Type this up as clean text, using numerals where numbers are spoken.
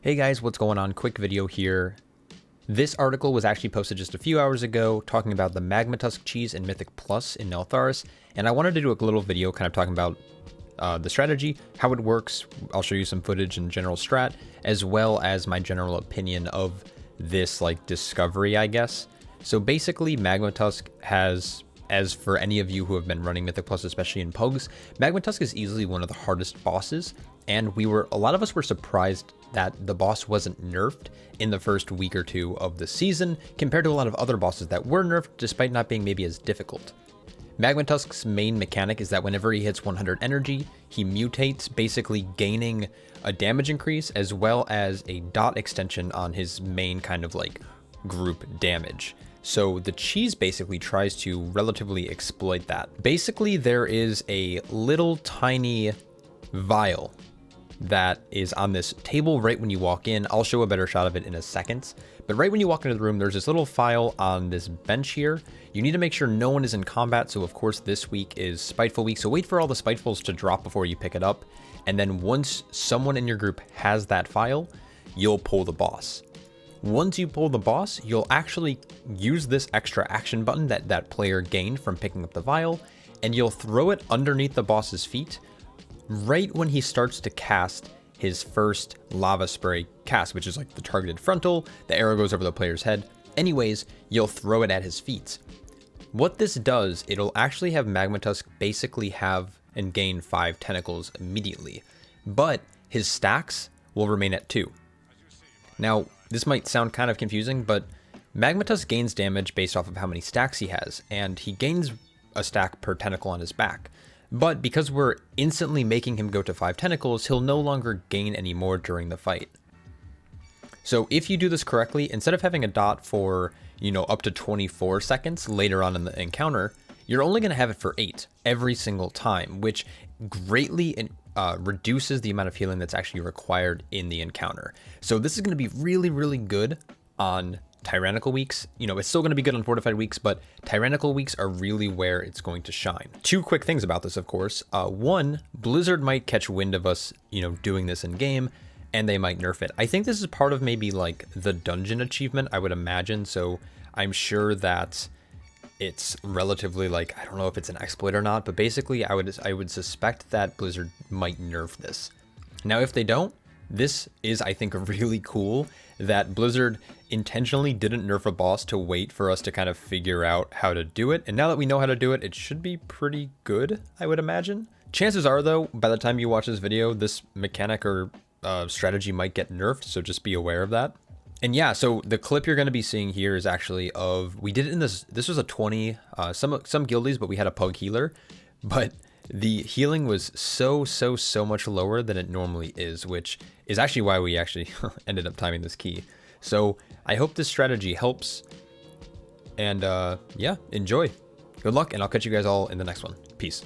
Hey guys, what's going on? Quick video here. This article was actually posted just a few hours ago talking about the Magmatusk cheese in Mythic Plus in Neltharus, and I wanted to do a little video kind of talking about the strategy, how it works. I'll show you some footage and general strat, as well as my general opinion of this discovery, I guess. So basically, Magmatusk has, as for any of you who have been running Mythic Plus, especially in Pugs, Magmatusk is easily one of the hardest bosses, and a lot of us were surprised that the boss wasn't nerfed in the first week or two of the season compared to a lot of other bosses that were nerfed despite not being maybe as difficult. Magmatusk's main mechanic is that whenever he hits 100 energy, he mutates, basically gaining a damage increase as well as a dot extension on his main kind of group damage. So the cheese basically tries to relatively exploit that. Basically, there is a little tiny vial that is on this table right when you walk in. I'll show a better shot of it in a second. But right when you walk into the room, there's this little file on this bench here. You need to make sure no one is in combat. So of course this week is Spiteful week. So wait for all the Spitefuls to drop before you pick it up. And then once someone in your group has that file, you'll pull the boss. Once you pull the boss, you'll actually use this extra action button that player gained from picking up the vial, and you'll throw it underneath the boss's feet right when he starts to cast his first lava spray cast, which is like the targeted frontal. The arrow goes over the player's head. Anyways, you'll throw it at his feet. What this does, it'll actually have Magmatusk basically have and gain 5 tentacles immediately, but his stacks will remain at 2. Now, this might sound kind of confusing, but Magmatusk gains damage based off of how many stacks he has, and he gains a stack per tentacle on his back. But because we're instantly making him go to 5 tentacles, he'll no longer gain any more during the fight. So if you do this correctly, instead of having a dot for, up to 24 seconds later on in the encounter, you're only going to have it for 8 every single time, which greatly reduces the amount of healing that's actually required in the encounter. So this is going to be really, really good on tyrannical weeks. It's still going to be good on fortified weeks, but tyrannical weeks are really where it's going to shine. 2 quick things about this, of course. One, Blizzard might catch wind of us, doing this in game, and they might nerf it. I think this is part of maybe the dungeon achievement, I would imagine. So I'm sure that it's relatively I don't know if it's an exploit or not, but basically I would suspect that Blizzard might nerf this. Now, if they don't, this is, I think, really cool that Blizzard intentionally didn't nerf a boss to wait for us to kind of figure out how to do it. And now that we know how to do it, it should be pretty good, I would imagine. Chances are, though, by the time you watch this video, this mechanic or strategy might get nerfed, so just be aware of that. And yeah, so the clip you're going to be seeing here is actually we did it in this was a 20, some guildies, but we had a pug healer, but the healing was so much lower than it normally is, which is actually why we actually ended up timing this key. So I hope this strategy helps, and yeah, enjoy. Good luck, and I'll catch you guys all in the next one. Peace.